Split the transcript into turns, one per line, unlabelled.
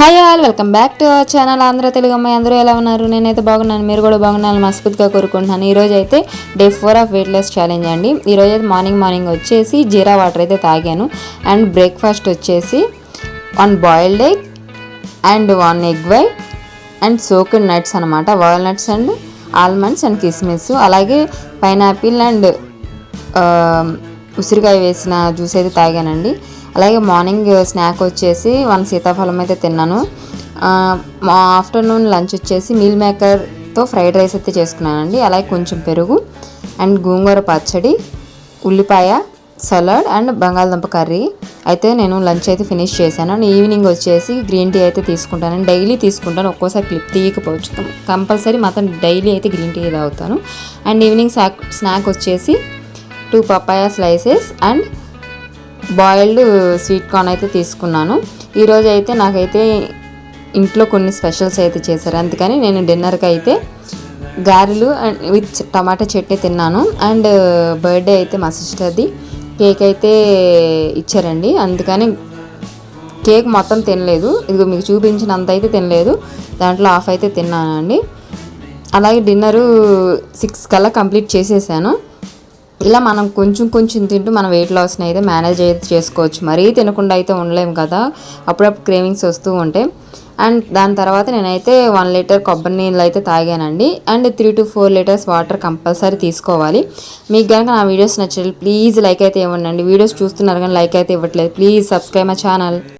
Hi all, welcome back to our channel Andhra Telugu అమ్మాయి. అందరూ ఎలా ఉన్నారు? నేనైతే బాగున్నాను, మీరు కూడా బాగున్నాను మనస్ఫూర్తిగా కోరుకుంటున్నాను. ఈరోజు అయితే day 4 of weight loss challenge అండి. ఈరోజు అయితే మార్నింగ్ వచ్చేసి జీరా వాటర్ అయితే తాగాను. అండ్ బ్రేక్ఫాస్ట్ వచ్చేసి 1 boiled egg and 1 egg white and soaked nuts అనమాట, వాల్నట్స్ అండ్ ఆల్మండ్స్ అండ్ కిస్మిస్, అలాగే పైనాపిల్ అండ్ ఉసిరికాయ వేసిన జ్యూస్ అయితే తాగానండి. అలాగే మార్నింగ్ స్నాక్ వచ్చేసి 1 సీతాఫలం అయితే తిన్నాను. మా ఆఫ్టర్నూన్ లంచ్ వచ్చేసి మీల్ మేకర్తో ఫ్రైడ్ రైస్ అయితే చేసుకున్నానండి. అలాగే కొంచెం పెరుగు అండ్ గోంగూర పచ్చడి, ఉల్లిపాయ సలాడ్ అండ్ బంగాళదుంప కర్రీ అయితే నేను లంచ్ అయితే ఫినిష్ చేశాను. అండ్ ఈవినింగ్ వచ్చేసి గ్రీన్ టీ అయితే తీసుకుంటాను. డైలీ తీసుకుంటాను, ఒక్కోసారి క్లిప్ తీయకపోవచ్చు, కంపల్సరీ మాత్రం డైలీ అయితే గ్రీన్ టీ తాగుతాను. అండ్ ఈవినింగ్ స్నాక్ వచ్చేసి 2 papaya slices and boiled sweet corn అయితే తీసుకున్నాను. ఈరోజు అయితే నాకైతే ఇంట్లో కొన్ని స్పెషల్స్ అయితే చేశారు, అందుకని నేను డిన్నర్కి అయితే గారెలు అండ్ విత్ టమాటా చట్నీ తిన్నాను. అండ్ బర్త్డే అయితే మా సిస్టర్ది, కేక్ అయితే ఇచ్చారండి, అందుకని కేక్ మొత్తం తినలేదు. ఇదిగో మీకు చూపించినంత అయితే తినలేదు, దాంట్లో హాఫ్ అయితే తిన్నానండి. అలాగే డిన్నరు 6 కల్లా కంప్లీట్ చేసేసాను. ఇలా మనం కొంచెం తింటూ మన వెయిట్ లాస్ని అయితే మేనేజ్ అయితే చేసుకోవచ్చు. మరీ తినకుండా అయితే ఉండలేము కదా, అప్పుడప్పుడు క్రేవింగ్స్ వస్తూ ఉంటాయి. అండ్ దాని తర్వాత నేనైతే 1 లీటర్ కొబ్బరి నీళ్ళు అయితే తాగానండి. And 3 to 4 litres water compulsory తీసుకోవాలి. మీకు కనుక నా వీడియోస్ నచ్చాలి ప్లీజ్ లైక్ అయితే ఇవ్వండి. వీడియోస్ చూస్తున్నారు కానీ లైక్ అయితే ఇవ్వట్లేదు, ప్లీజ్ సబ్స్క్రైబ్ మై ఛానల్.